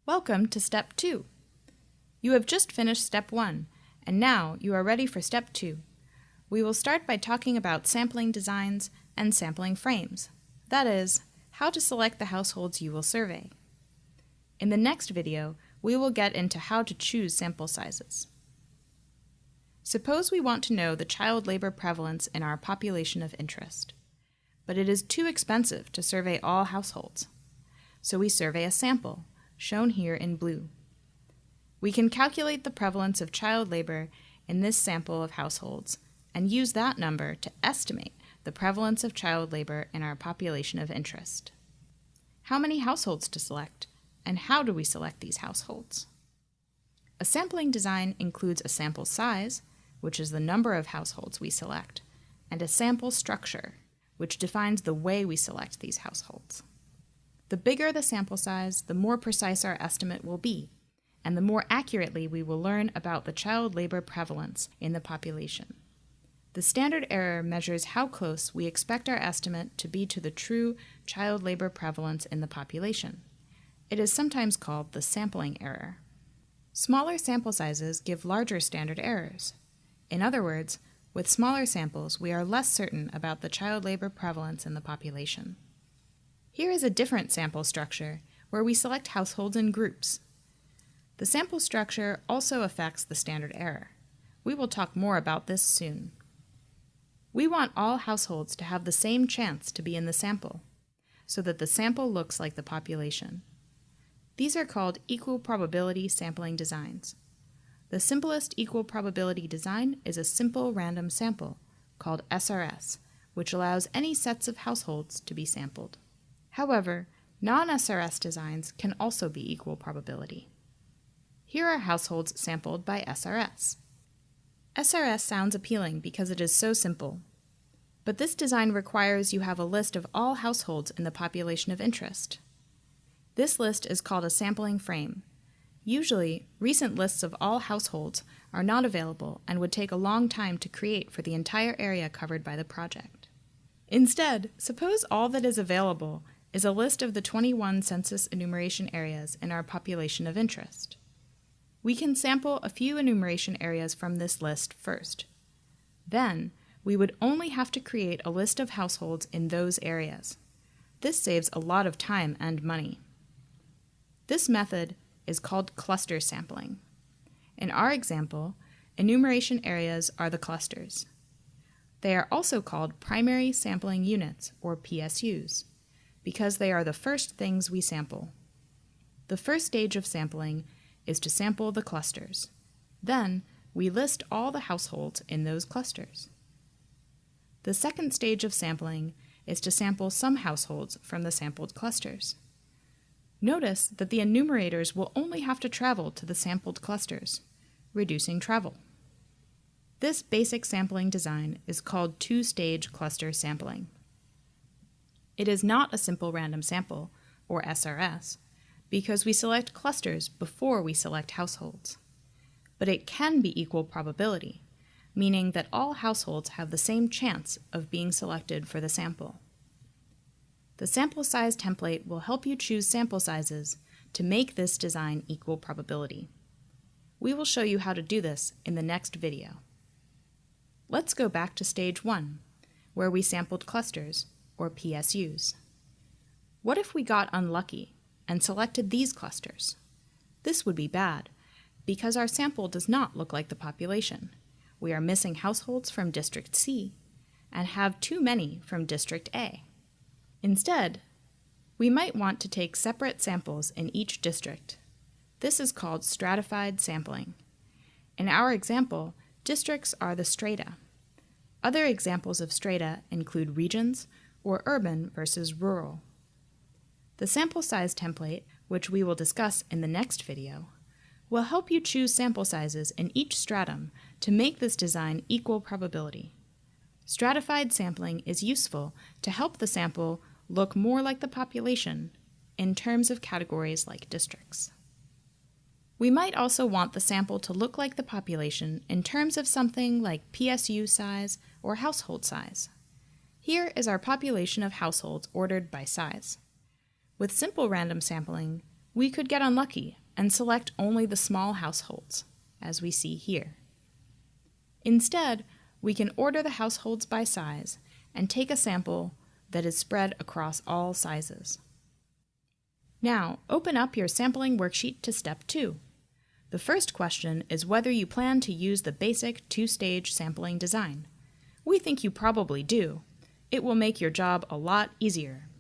Welcome to Step 2. You have just finished Step 1, and now you are ready for Step 2. We will start by talking about sampling designs and sampling frames. That is, how to select the households you will survey. In the next video, we will get into how to choose sample sizes. Suppose we want to know the child labor prevalence in our population of interest, but it is too expensive to survey all households. So we survey a sample, shown here in blue. We can calculate the prevalence of child labor in this sample of households and use that number to estimate the prevalence of child labor in our population of interest. How many households to select, and how do we select these households? A sampling design includes a sample size, which is the number of households we select, and a sample structure, which defines the way we select these households. The bigger the sample size, the more precise our estimate will be, and the more accurately we will learn about the child labor prevalence in the population. The standard error measures how close we expect our estimate to be to the true child labor prevalence in the population. It is sometimes called the sampling error. Smaller sample sizes give larger standard errors. In other words, with smaller samples, we are less certain about the child labor prevalence in the population. Here is a different sample structure where we select households in groups. The sample structure also affects the standard error. We will talk more about this soon. We want all households to have the same chance to be in the sample, so that the sample looks like the population. These are called equal probability sampling designs. The simplest equal probability design is a simple random sample, called SRS, which allows any sets of households to be sampled. However, non-SRS designs can also be equal probability. Here are households sampled by SRS. SRS sounds appealing because it is so simple. But this design requires you have a list of all households in the population of interest. This list is called a sampling frame. Usually, recent lists of all households are not available and would take a long time to create for the entire area covered by the project. Instead, suppose all that is available is a list of the 21 census enumeration areas in our population of interest. We can sample a few enumeration areas from this list first. Then, we would only have to create a list of households in those areas. This saves a lot of time and money. This method is called cluster sampling. In our example, enumeration areas are the clusters. They are also called primary sampling units, or PSUs, because they are the first things we sample. The first stage of sampling is to sample the clusters. Then, we list all the households in those clusters. The second stage of sampling is to sample some households from the sampled clusters. Notice that the enumerators will only have to travel to the sampled clusters, reducing travel. This basic sampling design is called two-stage cluster sampling. It is not a simple random sample, or SRS, because we select clusters before we select households. But it can be equal probability, meaning that all households have the same chance of being selected for the sample. The sample size template will help you choose sample sizes to make this design equal probability. We will show you how to do this in the next video. Let's go back to stage 1, where we sampled clusters, or PSUs. What if we got unlucky and selected these clusters? This would be bad, because our sample does not look like the population. We are missing households from District C and have too many from District A. Instead, we might want to take separate samples in each district. This is called stratified sampling. In our example, districts are the strata. Other examples of strata include regions or urban versus rural. The sample size template, which we will discuss in the next video, will help you choose sample sizes in each stratum to make this design equal probability. Stratified sampling is useful to help the sample look more like the population in terms of categories like districts. We might also want the sample to look like the population in terms of something like PSU size or household size. Here is our population of households ordered by size. With simple random sampling, We could get unlucky and select only the small households, as we see here. Instead, we can order the households by size and take a sample that is spread across all sizes. Now, open up your sampling worksheet to Step 2. The first question is whether you plan to use the basic two-stage sampling design. We think you probably do. It will make your job a lot easier.